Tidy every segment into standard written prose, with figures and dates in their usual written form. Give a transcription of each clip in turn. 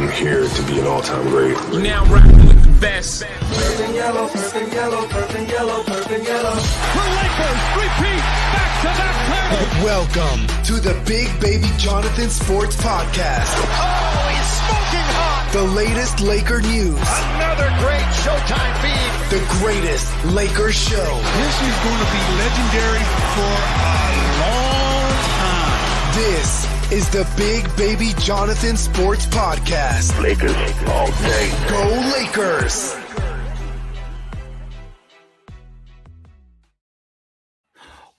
I'm here to be an all-time great. You're now rocking with the best. Purple yellow, purple yellow, purple yellow, purple yellow. The Lakers repeat back-to-back titles. Welcome to the Big Baby Jonathan Sports Podcast. Oh, he's smoking hot. The latest Laker news. Another great Showtime feed. The greatest Lakers show. This is going to be legendary for a long time. This is the Big Baby Jonathan Sports Podcast. Lakers all day. Go Lakers!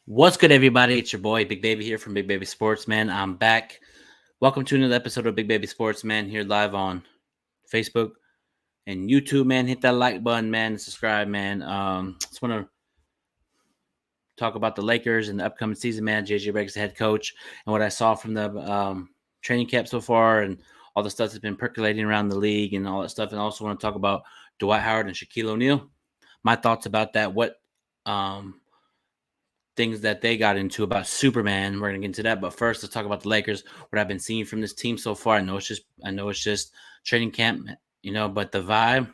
What's good, everybody? It's your boy, Big Baby here from Big Baby Sports, man. I'm back. Welcome to another episode of Big Baby Sports, man, here live on Facebook and YouTube, man. Hit that like button, man, and subscribe, man. Just want to talk about the Lakers and the upcoming season, man. JJ Redick's the head coach, and what I saw from the training camp so far and all the stuff that's been percolating around the league and all that stuff. And I also want to talk about Dwight Howard and Shaquille O'Neal. My thoughts about that, what things that they got into about Superman. We're going to get into that. But first, let's talk about the Lakers, what I've been seeing from this team so far. I know it's just training camp, but the vibe,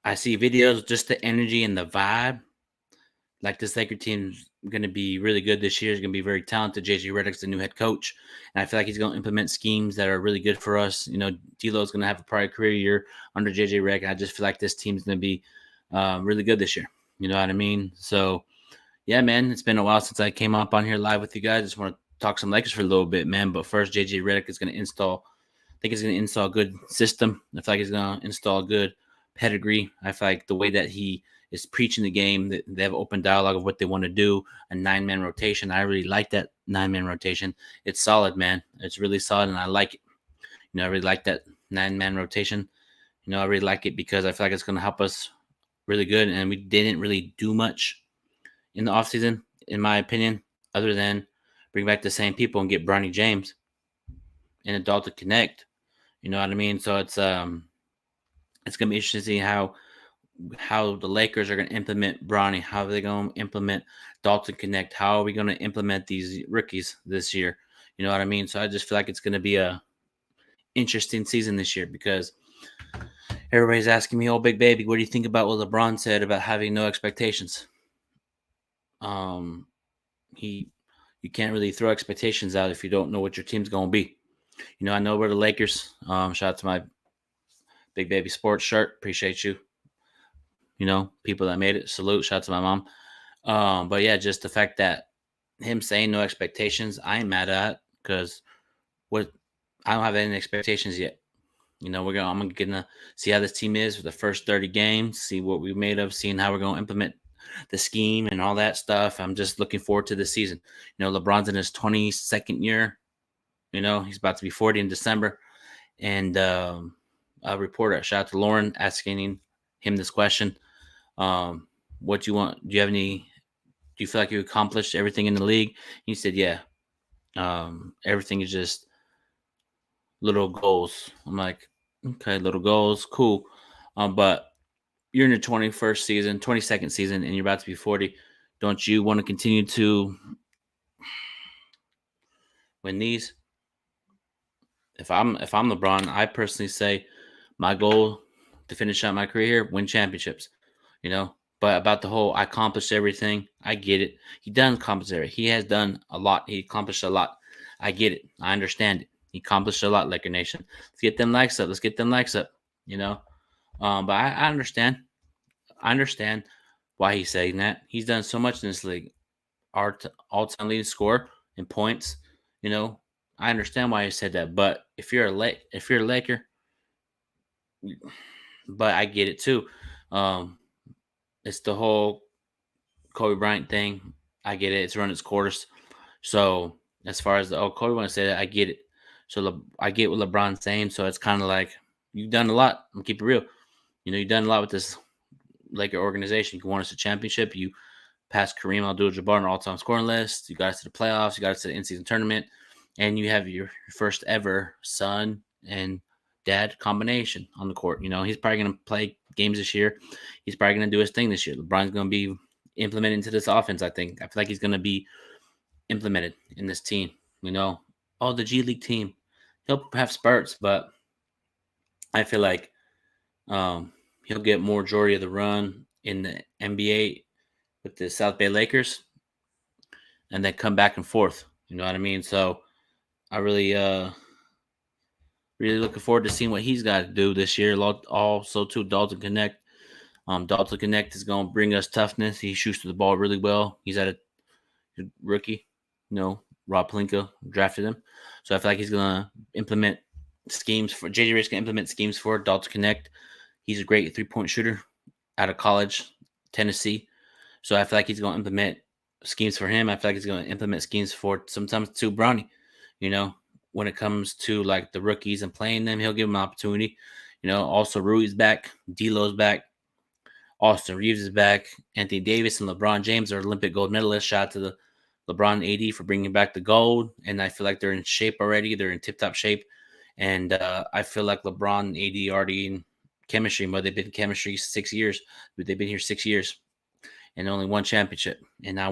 I see videos, just the energy and the vibe. Like this Laker team's going to be really good this year. It's going to be very talented. JJ Redick's the new head coach. And I feel like he's going to implement schemes that are really good for us. D'Lo's going to have a prior career year under JJ Redick. And I just feel like this team's going to be really good this year. You know what I mean? So, yeah, man, it's been a while since I came up on here live with you guys. I just want to talk some Lakers for a little bit, man. But first, JJ Redick is going to install a good system. I feel like he's going to install a good pedigree. I feel like the way that he is preaching the game, that they have open dialogue of what they want to do, a 9-man rotation. I really like that 9-man rotation. It's solid, man. It's really solid, and I like it. I really like that 9-man rotation. I really like it because I feel like it's going to help us really good, and we didn't really do much in the offseason, in my opinion, other than bring back the same people and get Bronny James and Adult to connect. You know what I mean? So it's going to be interesting to see how the Lakers are going to implement Bronny, how are they going to implement Dalton Connect, how are we going to implement these rookies this year? You know what I mean? So I just feel like it's going to be a interesting season this year because everybody's asking me, oh, Big Baby, what do you think about what LeBron said about having no expectations? You can't really throw expectations out if you don't know what your team's going to be. I know we're the Lakers. Shout out to my Big Baby Sports shirt. Appreciate you. People that made it. Salute. Shout out to my mom. But yeah, just the fact that him saying no expectations, I ain't mad at because I don't have any expectations yet. I'm gonna see how this team is for the first 30 games, see what we made of, seeing how we're gonna implement the scheme and all that stuff. I'm just looking forward to the season. LeBron's in his 22nd year. He's about to be 40 in December. And a reporter, shout out to Lauren, asking him this question. What do you want? Do you feel like you accomplished everything in the league? He said, yeah. Everything is just little goals. I'm like, okay, little goals, cool. But you're in your 22nd season, and you're about to be 40. Don't you want to continue to win these? If I'm LeBron, I personally say my goal to finish out my career here, win championships. But about the whole I accomplished everything, I get it. He done accomplished everything. He has done a lot. He accomplished a lot. I get it. I understand it. He accomplished a lot, Laker Nation. Let's get them likes up. But I understand. I understand why he's saying that. He's done so much in this league. Our all-time leading scorer in points. I understand why he said that. But if you're a Laker, but I get it too. It's the whole Kobe Bryant thing. I get it. It's run its course. So as far as Kobe want to say that, I get it. So I get what LeBron's saying. So it's kind of like you've done a lot. I'm keep it real. You've done a lot with this Laker organization. You won us a championship. You passed Kareem Abdul-Jabbar on the all-time scoring list. You got us to the playoffs. You got us to the in-season tournament. And you have your first ever son and dad combination on the court. He's probably going to play games this year. He's probably going to do his thing this year. LeBron's going to be implemented into this offense, I think. I feel like he's going to be implemented in this team. The G League team. He'll have spurts, but I feel like he'll get more majority of the run in the NBA with the South Bay Lakers, and then come back and forth. You know what I mean? So I really looking forward to seeing what he's got to do this year. Also, too, Dalton Connect. Dalton Connect is going to bring us toughness. He shoots the ball really well. He's at a rookie. Rob Pelinka drafted him. So I feel like he's going to implement schemes for JJ Redick's going to implement schemes for Dalton Connect. He's a great 3-point shooter out of college, Tennessee. So I feel like he's going to implement schemes for him. I feel like he's going to implement schemes for sometimes too Bronny. When it comes to like the rookies and playing them, he'll give them an opportunity. Also Rui's back, D'Lo's back, Austin Reeves is back, Anthony Davis and LeBron James are Olympic gold medalists. Shout out to the LeBron and AD for bringing back the gold, and I feel like they're in shape already. They're in tip-top shape, and I feel like LeBron and AD already in chemistry mode. They've been in chemistry 6 years, but they've been here 6 years and only one championship. And I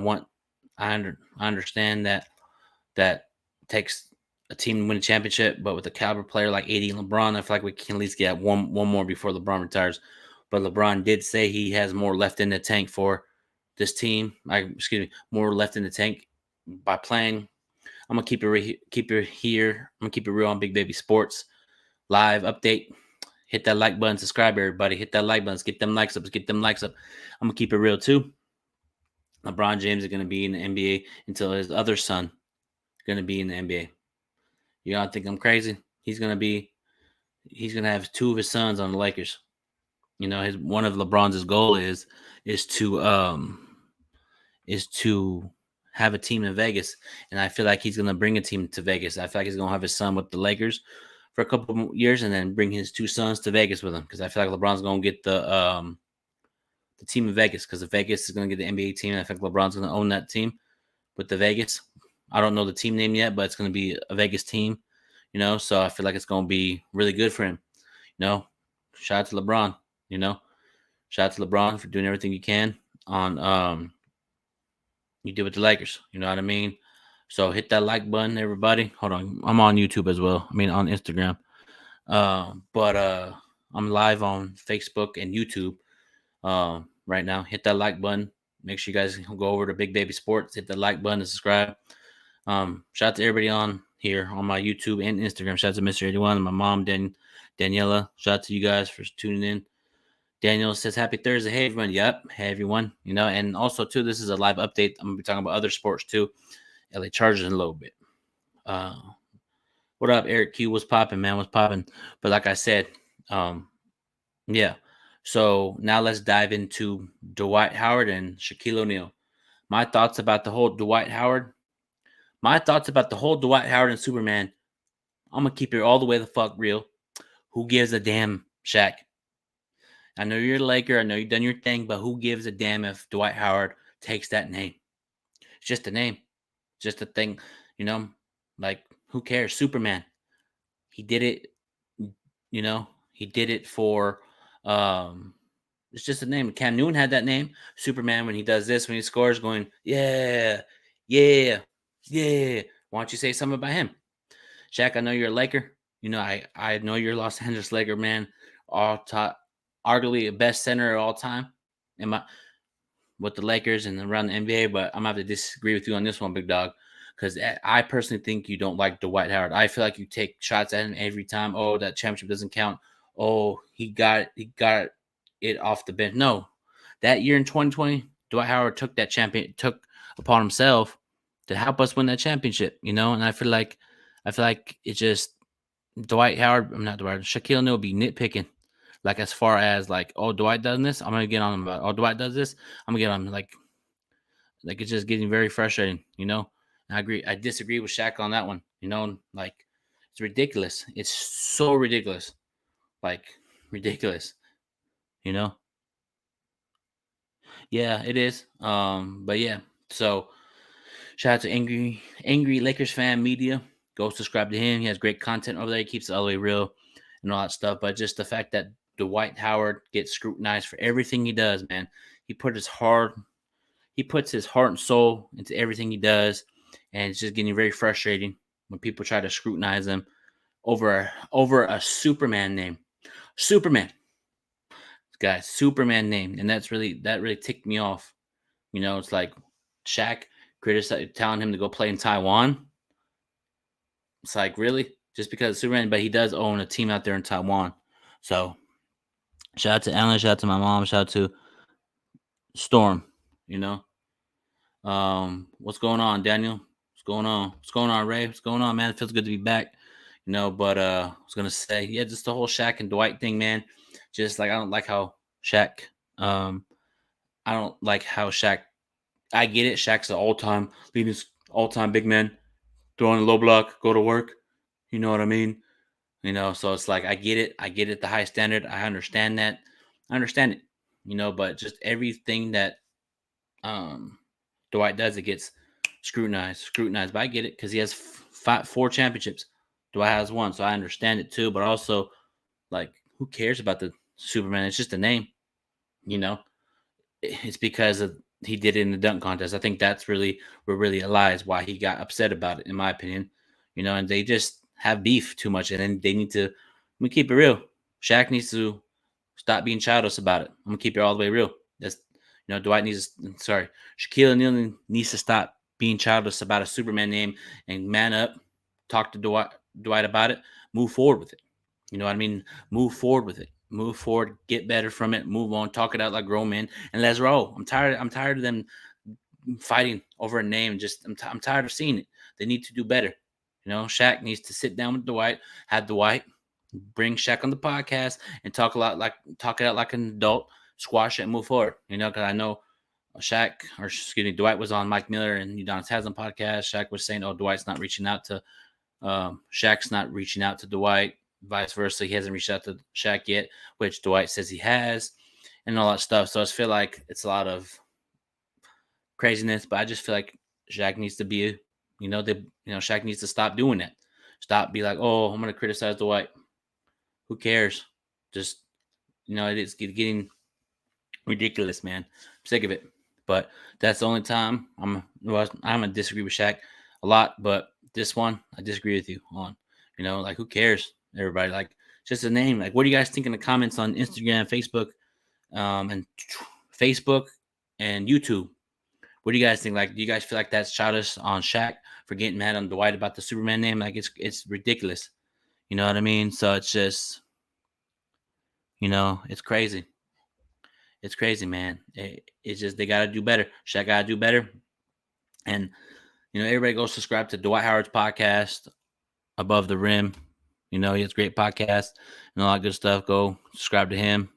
understand that takes a team to win a championship, but with a caliber player like AD and LeBron, I feel like we can at least get one more before LeBron retires. But LeBron did say he has more left in the tank for this team. More left in the tank by playing. I'm gonna keep it here. I'm gonna keep it real on Big Baby Sports live update. Hit that like button, subscribe, everybody. Hit that like button. Let's get them likes up. I'm gonna keep it real too. LeBron James is gonna be in the NBA until his other son is gonna be in the NBA. You don't think I'm crazy? He's gonna have 2 of his sons on the Lakers. One of LeBron's goal is to have a team in Vegas, and I feel like he's gonna bring a team to Vegas. I feel like he's gonna have his son with the Lakers for a couple of years, and then bring his 2 sons to Vegas with him, because I feel like LeBron's gonna get the team in Vegas, because Vegas is gonna get the NBA team. And I think LeBron's gonna own that team with the Vegas. I don't know the team name yet, but it's gonna be a Vegas team. So I feel like it's gonna be really good for him. Shout out to LeBron. Shout out to LeBron for doing everything you can on you did with the Lakers. You know what I mean? So hit that like button, everybody. Hold on. I'm on YouTube as well. On Instagram. But I'm live on Facebook and YouTube right now. Hit that like button. Make sure you guys go over to Big Baby Sports. Hit the like button and subscribe. Shout out to everybody on here on my YouTube and Instagram. Shout out to Mr. 81 and my mom, Daniela. Shout out to you guys for tuning in. Daniel says, happy Thursday. Hey, everyone. Yep. Hey, everyone. And also, too, this is a live update. I'm going to be talking about other sports, too. LA Chargers in a little bit. What up, Eric Q? What's popping, man? What's popping? But like I said, yeah. So now let's dive into Dwight Howard and Shaquille O'Neal. My thoughts about the whole Dwight Howard and Superman. I'm going to keep it all the way the fuck real. Who gives a damn, Shaq? I know you're a Laker. I know you've done your thing, but who gives a damn if Dwight Howard takes that name? It's just a name. Just a thing, like, who cares? Superman. He did it, he did it for, it's just a name. Cam Newton had that name. Superman, when he does this, when he scores, going, yeah. Why don't you say something about him? Shaq, I know you're a Laker. I know you're a Los Angeles Laker, man. Arguably the best center of all time with the Lakers and around the NBA, but I'm going to have to disagree with you on this one, big dog, because I personally think you don't like Dwight Howard. I feel like you take shots at him every time. Oh, that championship doesn't count. Oh, he got it off the bench. No, that year in 2020, Dwight Howard took upon himself to help us win that championship, and I feel like it just Shaquille O'Neal be nitpicking. Like, as far as like, oh, Dwight does this, I'm gonna get on him about. Oh, Dwight does this, I'm gonna get on him. Like it's just getting very frustrating, And I agree. I disagree with Shaq on that one. Like, it's ridiculous. It's so ridiculous. Like, ridiculous. Yeah, it is. But yeah. So shout out to Angry Lakers Fan Media. Go subscribe to him. He has great content over there. He keeps it all the way real and all that stuff. But just the fact that Dwight Howard gets scrutinized for everything he does, man. He puts his heart and soul into everything he does, and it's just getting very frustrating when people try to scrutinize him over a Superman name. Superman. This guy's Superman name, and that really ticked me off. You know, it's like Shaq telling him to go play in Taiwan. It's like, really? Just because Superman, but he does own a team out there in Taiwan. So shout out to Ellen, shout out to my mom, shout out to Storm, you know. What's going on, Daniel? What's going on? What's going on, Ray? What's going on, man? It feels good to be back. You know, but I was gonna say, yeah, just the whole Shaq and Dwight thing, man. Just like I don't like how Shaq I get it. Shaq's the all-time big man, throwing a low block, go to work. You know what I mean? You know, so it's like I get it. I get it. The high standard. I understand that. I understand it. You know, but just everything that Dwight does, it gets scrutinized. But I get it because he has 4 championships. Dwight has 1, so I understand it too. But also, like, who cares about the Superman? It's just a name. You know, it's because he did it in the dunk contest. I think that's really lies why he got upset about it, in my opinion. You know, and they just have beef too much, and then they need to. We keep it real. Shaq needs to stop being childish about it. I'm gonna keep it all the way real. That's Shaquille O'Neal needs to stop being childish about a Superman name and man up. Talk to Dwight about it. Move forward with it. You know what I mean? Move forward with it. Move forward. Get better from it. Move on. Talk it out like grown men. And let's roll. I'm tired of them fighting over a name. I'm tired of seeing it. They need to do better. You know, Shaq needs to sit down with Dwight, have Dwight bring Shaq on the podcast and talk it out like an adult, squash it and move forward. You know, because I know Dwight was on Mike Miller and Udonis Haslam podcast. Shaq was saying, oh, Dwight's not reaching out to Shaq's not reaching out to Dwight, vice versa. He hasn't reached out to Shaq yet, which Dwight says he has, and all that stuff. So I just feel like it's a lot of craziness, but I just feel like Shaq needs to be Shaq needs to stop doing that. Stop be like, oh, I'm going to criticize Dwight. Who cares? Just, it's getting ridiculous, man. I'm sick of it. But that's the only time I'm going to disagree with Shaq a lot. But this one, I disagree with you on. Like, who cares? Everybody, like, just a name. Like, what do you guys think in the comments on Instagram, Facebook, and YouTube? What do you guys think? Like, do you guys feel like that's childish on Shaq for getting mad on Dwight about the Superman name? Like, it's ridiculous. You know what I mean? So it's just, it's crazy. It's crazy, man. It's just they got to do better. Shaq got to do better. And, everybody go subscribe to Dwight Howard's podcast, Above the Rim. He has a great podcast and a lot of good stuff. Go subscribe to him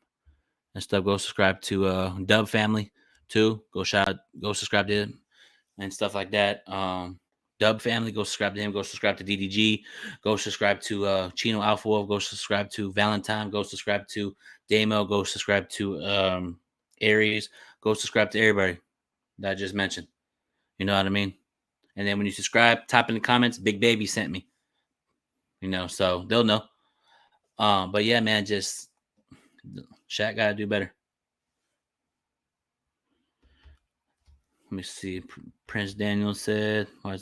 and stuff. Go subscribe to Dub Family too. Go subscribe to him and stuff like that. Dub Family, go subscribe to him. Go subscribe to DDG. Go subscribe to Chino Alpha Wolf. Go subscribe to Valentine. Go subscribe to Damo. Go subscribe to Aries. Go subscribe to everybody that I just mentioned. You know what I mean? And then when you subscribe, type in the comments, Big Baby sent me. So they'll know. But yeah, man, just Shaq got to do better. Let me see. Prince Daniel said, I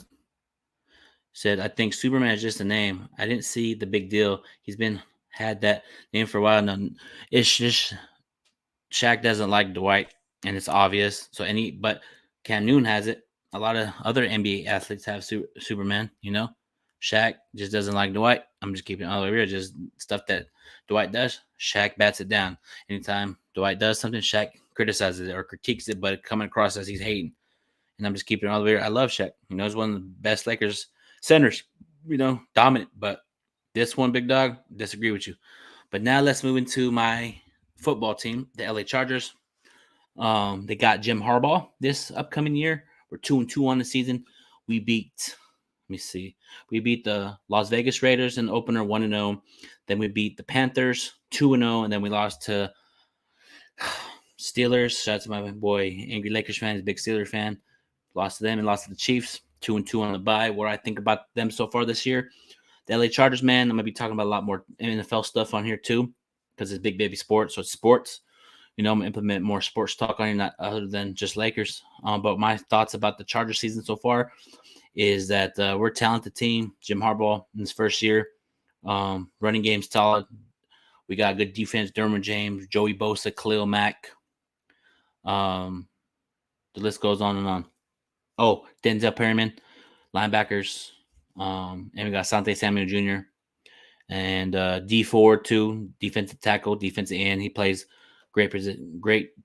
think Superman is just a name. I didn't see the big deal. He's had that name for a while now. It's just Shaq doesn't like Dwight, and it's obvious. But Cam Newton has it. A lot of other NBA athletes have Superman, Shaq just doesn't like Dwight. I'm just keeping it all the way real. Just stuff that Dwight does, Shaq bats it down. Anytime Dwight does something, Shaq criticizes it or critiques it, but coming across as he's hating. And I'm just keeping it all the way real. I love Shaq. He's one of the best Lakers centers, dominant. But this one, big dog, disagree with you. But now let's move into my football team, the LA Chargers. They got Jim Harbaugh this upcoming year. We're 2-2 on the season. We beat the Las Vegas Raiders in the opener 1-0. Then we beat the Panthers 2-0. And then we lost to Steelers. Shout out to my boy, Angry Lakers fan. He's a big Steelers fan. Lost to them and lost to the Chiefs. 2-2 on the bye. What I think about them so far this year. The LA Chargers, man, I'm going to be talking about a lot more NFL stuff on here too because it's Big Baby Sports. So it's sports. I'm going to implement more sports talk on here, not other than just Lakers. But my thoughts about the Chargers season so far is that we're a talented team. Jim Harbaugh in his first year. Running game solid. We got good defense, Derwin James, Joey Bosa, Khalil Mack. The list goes on and on. Oh, Denzel Perryman, linebackers. And we got Asante Samuel Jr. and D Ford too, defensive tackle, defensive end. He plays great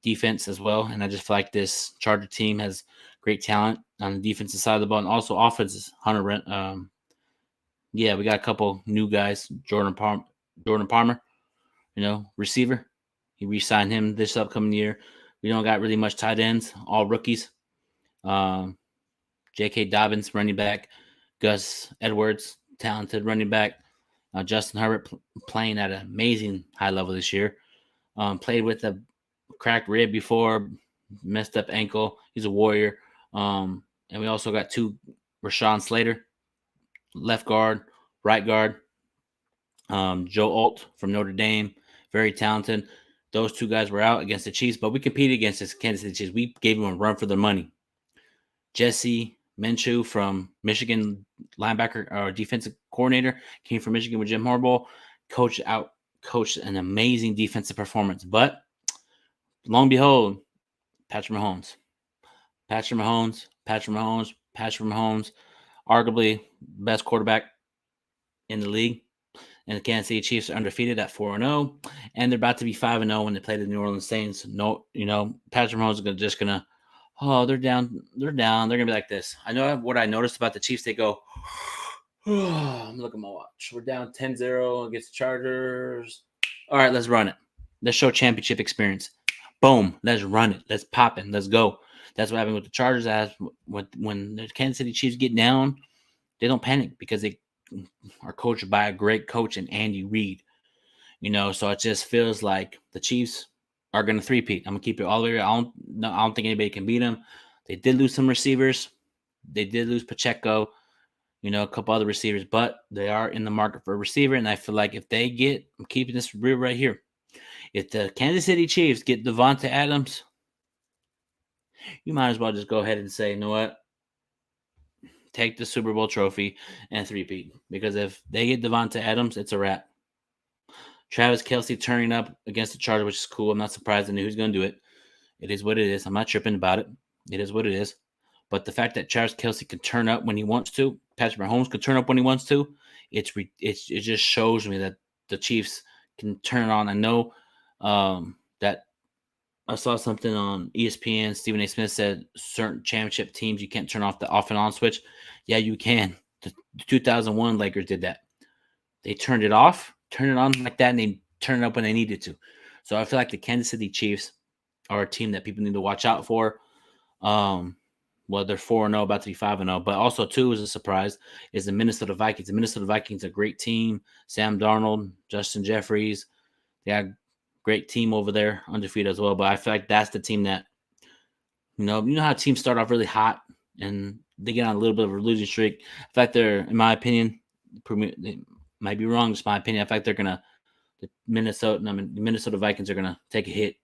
defense as well. And I just feel like this Charger team has great talent on the defensive side of the ball, and also offenses. We got a couple new guys. Jordan Palmer, receiver. He re-signed him this upcoming year. We don't got really much tight ends, all rookies. J.K. Dobbins, running back. Gus Edwards, talented running back. Justin Herbert playing at an amazing high level this year. Played with a cracked rib before, messed up ankle. He's a warrior. And we also got Rashawn Slater, left guard, right guard. Joe Alt from Notre Dame, very talented. Those two guys were out against the Chiefs, but we competed against the Kansas City Chiefs. We gave them a run for their money. Jesse Minshew from Michigan, linebacker or defensive coordinator, came from Michigan with Jim Harbaugh, coached an amazing defensive performance. But long and behold, Patrick Mahomes, arguably best quarterback in the league. And the Kansas City Chiefs are undefeated at 4-0, and they're about to be 5-0 when they play the New Orleans Saints. No, Patrick Mahomes is just gonna, they're down. They're gonna be like this. I know what I noticed about the Chiefs. They go, I'm looking at my watch. We're down 10-0 against the Chargers. All right, let's run it. Let's show championship experience. Boom, let's run it. Let's pop it. Let's go. That's what happened with the Chargers. When the Kansas City Chiefs get down, they don't panic because they are coached by a great coach in Andy Reid. So it just feels like the Chiefs are going to three-peat. I'm going to keep it all the way. I don't think anybody can beat them. They did lose some receivers. They did lose Pacheco, a couple other receivers, but they are in the market for a receiver. And I feel like if they get, I'm keeping this real right here. If the Kansas City Chiefs get Devonta Adams, you might as well just go ahead and say, you know what? Take the Super Bowl trophy and three-peat. Because if they get Devonta Adams, it's a wrap. Travis Kelce turning up against the Chargers, which is cool. I'm not surprised. I knew he was going to do it. It is what it is. I'm not tripping about it. It is what it is. But the fact that Travis Kelce can turn up when he wants to, Patrick Mahomes can turn up when he wants to, it just shows me that the Chiefs can turn it on. I know that I saw something on ESPN. Stephen A. Smith said certain championship teams, you can't turn off the off and on switch. Yeah, you can. The 2001 Lakers did that. They turned it off, turned it on like that, and they turned it up when they needed to. So I feel like the Kansas City Chiefs are a team that people need to watch out for. They're 4-0, about to be 5-0. But also, too, is a surprise, is the Minnesota Vikings. The Minnesota Vikings are a great team. Sam Darnold, Justin Jeffries. They got a great team over there, undefeated as well. But I feel like that's the team that, you know how teams start off really hot and they get on a little bit of a losing streak. In fact, they're, in my opinion, they might be wrong, just my opinion. In fact, the Minnesota Vikings are going to take a hit.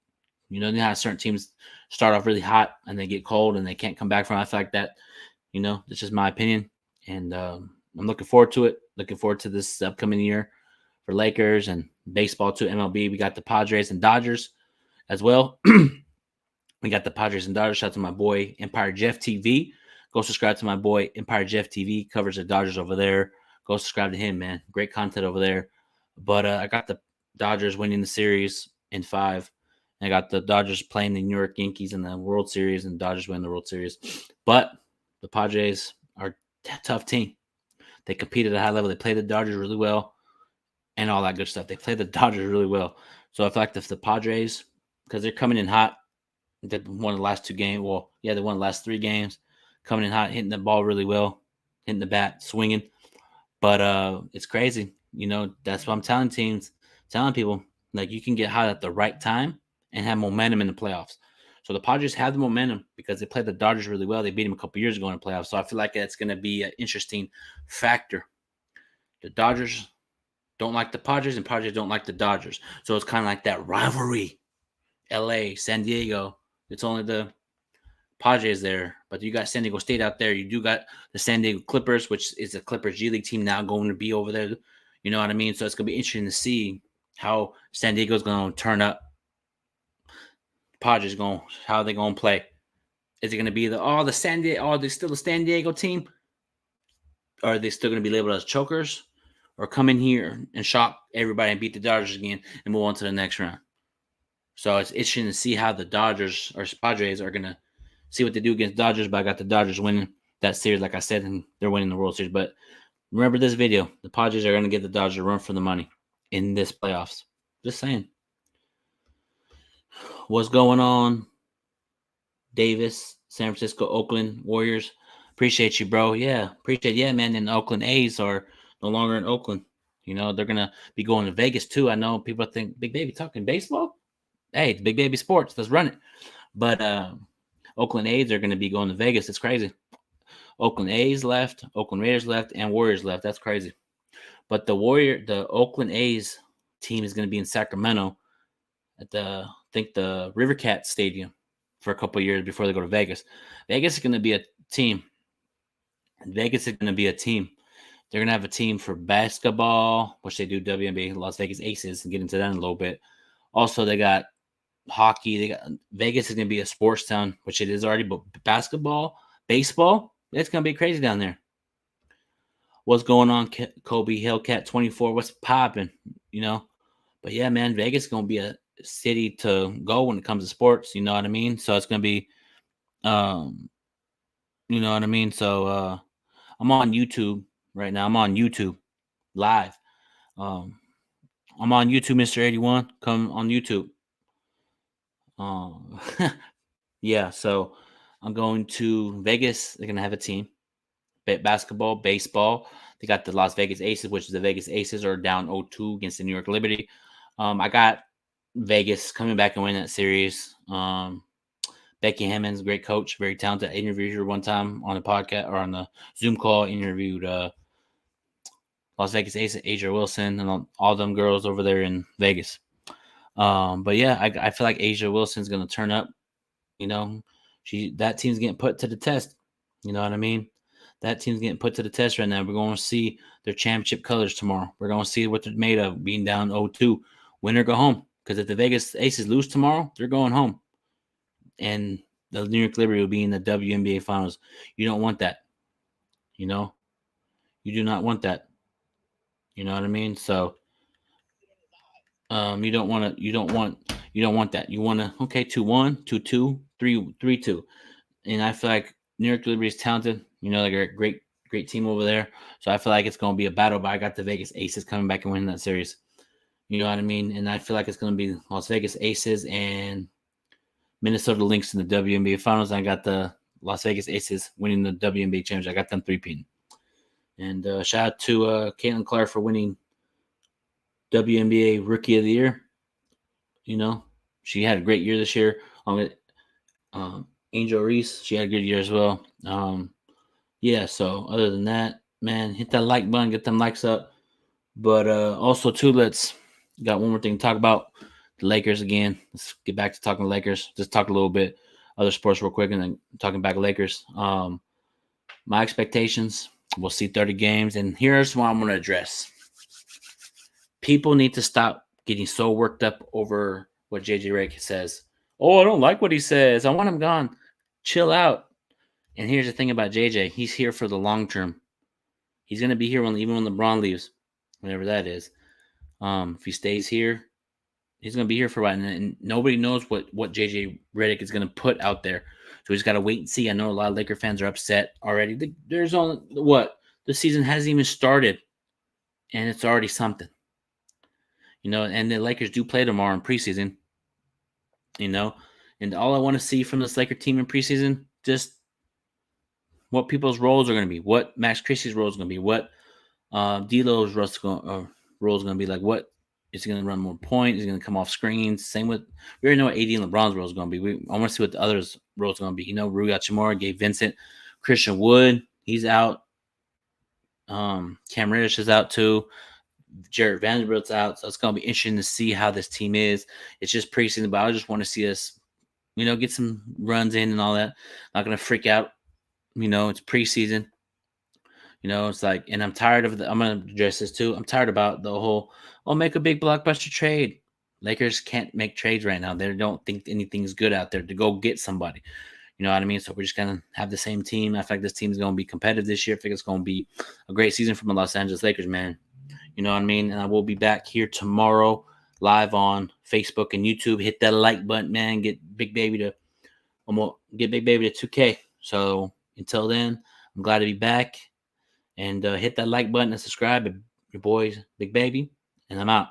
You know how certain teams start off really hot and they get cold and they can't come back from it. I feel like that, that's just my opinion. And I'm looking forward to it. Looking forward to this upcoming year for Lakers and baseball too, MLB. We got the Padres and Dodgers as well. We got the Padres and Dodgers. Shout out to my boy, Empire Jeff TV. Go subscribe to my boy, Empire Jeff TV. Covers the Dodgers over there. Go subscribe to him, man. Great content over there. But I got the Dodgers winning the series in 5. I got the Dodgers playing the New York Yankees in the World Series, and the Dodgers win the World Series. But the Padres are a tough team. They competed at a high level. They played the Dodgers really well and all that good stuff. They played the Dodgers really well. So I feel like if the Padres, because they're coming in hot, they won the last 2 games. Well, yeah, they won the last 3 games. Coming in hot, hitting the ball really well, hitting the bat, swinging. But it's crazy. That's what I'm telling people. Like, you can get hot at the right time and have momentum in the playoffs. So the Padres have the momentum because they played the Dodgers really well. They beat them a couple years ago in the playoffs. So I feel like that's going to be an interesting factor. The Dodgers don't like the Padres, and Padres don't like the Dodgers. So it's kind of like that rivalry. LA, San Diego. It's only the Padres there. But you got San Diego State out there. You do got the San Diego Clippers, which is a Clippers G League team now going to be over there. You know what I mean? So it's going to be interesting to see how San Diego's going to turn up. Padres how are they going to play? Is it going to be the San Diego? Are they still the San Diego team? Or are they still going to be labeled as chokers? Or come in here and shock everybody and beat the Dodgers again and move on to the next round? So it's interesting to see how the Dodgers or Padres are going to see what they do against Dodgers. But I got the Dodgers winning that series, like I said, and they're winning the World Series. But remember this video. The Padres are going to give the Dodgers a run for the money in this playoffs. Just saying. What's going on? Davis, San Francisco, Oakland Warriors. Appreciate you, bro. Yeah, appreciate it. Yeah, man. And the Oakland A's are no longer in Oakland. You know, they're going to be going to Vegas, too. I know people think, Big Baby talking baseball? Hey, it's Big Baby Sports. Let's run it. But Oakland A's are going to be going to Vegas. It's crazy. Oakland A's left, Oakland Raiders left, and Warriors left. That's crazy. But the Oakland A's team is going to be in Sacramento at the River Cat Stadium for a couple of years before they go to Vegas. Vegas is going to be a team. Vegas is going to be a team. They're going to have a team for basketball, which they do WNBA, Las Vegas Aces, and get into that in a little bit. Also, they got hockey. Vegas is going to be a sports town, which it is already, but basketball, baseball, it's going to be crazy down there. What's going on, Kobe Hellcat 24? What's popping? You know? But yeah, man, Vegas is going to be a city to go when it comes to sports. You know what I mean? So it's going to be, you know what I mean? So I'm on YouTube right now. I'm on YouTube live. I'm on YouTube, Mr. 81. Come on YouTube. Yeah, so I'm going to Vegas. They're going to have a team. Basketball, baseball. They got the Las Vegas Aces, which is the Vegas Aces are down 0-2 against the New York Liberty. I got Vegas coming back and winning that series. Becky Hammond's a great coach, very talented. I interviewed her one time on the podcast or on the Zoom call. Interviewed Las Vegas Aces, Asia Wilson, and all them girls over there in Vegas. But yeah, I feel like Asia Wilson's going to turn up. You know, that team's getting put to the test. You know what I mean? That team's getting put to the test right now. We're going to see their championship colors tomorrow. We're going to see what they're made of, being down 0-2. Win or go home. Because if the Vegas Aces lose tomorrow, they're going home. And the New York Liberty will be in the WNBA Finals. You don't want that. You know? You do not want that. You know what I mean? So you don't want that. You want to 2-1, 2-2, 3-2. And I feel like New York Liberty is talented. You know, they're a great team over there. So I feel like it's going to be a battle, but I got the Vegas Aces coming back and winning that series. You know what I mean? And I feel like it's going to be Las Vegas Aces and Minnesota Lynx in the WNBA Finals. I got the Las Vegas Aces winning the WNBA Championship. I got them 3-peating. And shout out to Caitlin Clark for winning WNBA Rookie of the Year. You know, she had a great year this year. Angel Reese, she had a good year as well. Yeah, so other than that, man, hit that like button, get them likes up. But also, too, got one more thing to talk about. The Lakers again. Let's get back to talking Lakers. Just talk a little bit other sports real quick and then talking back Lakers. My expectations, we'll see 30 games. And here's what I'm going to address. People need to stop getting so worked up over what JJ Redick says. Oh, I don't like what he says. I want him gone. Chill out. And here's the thing about JJ. He's here for the long term. He's going to be here even when LeBron leaves, whenever that is. If he stays here, he's going to be here for a while. And nobody knows what JJ Redick is going to put out there. So we just got to wait and see. I know a lot of Laker fans are upset already. There's only, the season hasn't even started. And it's already something. You know, and the Lakers do play tomorrow in preseason. You know, and all I want to see from this Laker team in preseason, just what people's roles are going to be, what Max Christie's role is going to be, what D'Lo's role is going to be, like what is he going to run more points, is he going to come off screens. Same with, we already know what AD and LeBron's role is going to be. I want to see what the others' roles are going to be. You know, Rui Hachimura, Gabe Vincent, Christian Wood, he's out. Cam Reddish is out too. Jared Vanderbilt's out, so it's going to be interesting to see how this team is. It's just preseason, but I just want to see us, you know, get some runs in and all that. Not going to freak out. You know, it's preseason. You You know, it's like, and I'm tired of I'm going to address this too. I'm tired about the whole, make a big blockbuster trade. Lakers can't make trades right now. They don't think anything's good out there to go get somebody. You know what I mean? So we're just going to have the same team. I feel like this team's going to be competitive this year. I think it's going to be a great season from the Los Angeles Lakers, man. You know what I mean? And I will be back here tomorrow live on Facebook and YouTube. Hit that like button, man. Get Big Baby to 2K. So until then, I'm glad to be back. And hit that like button and subscribe. Your boys, Big Baby. And I'm out.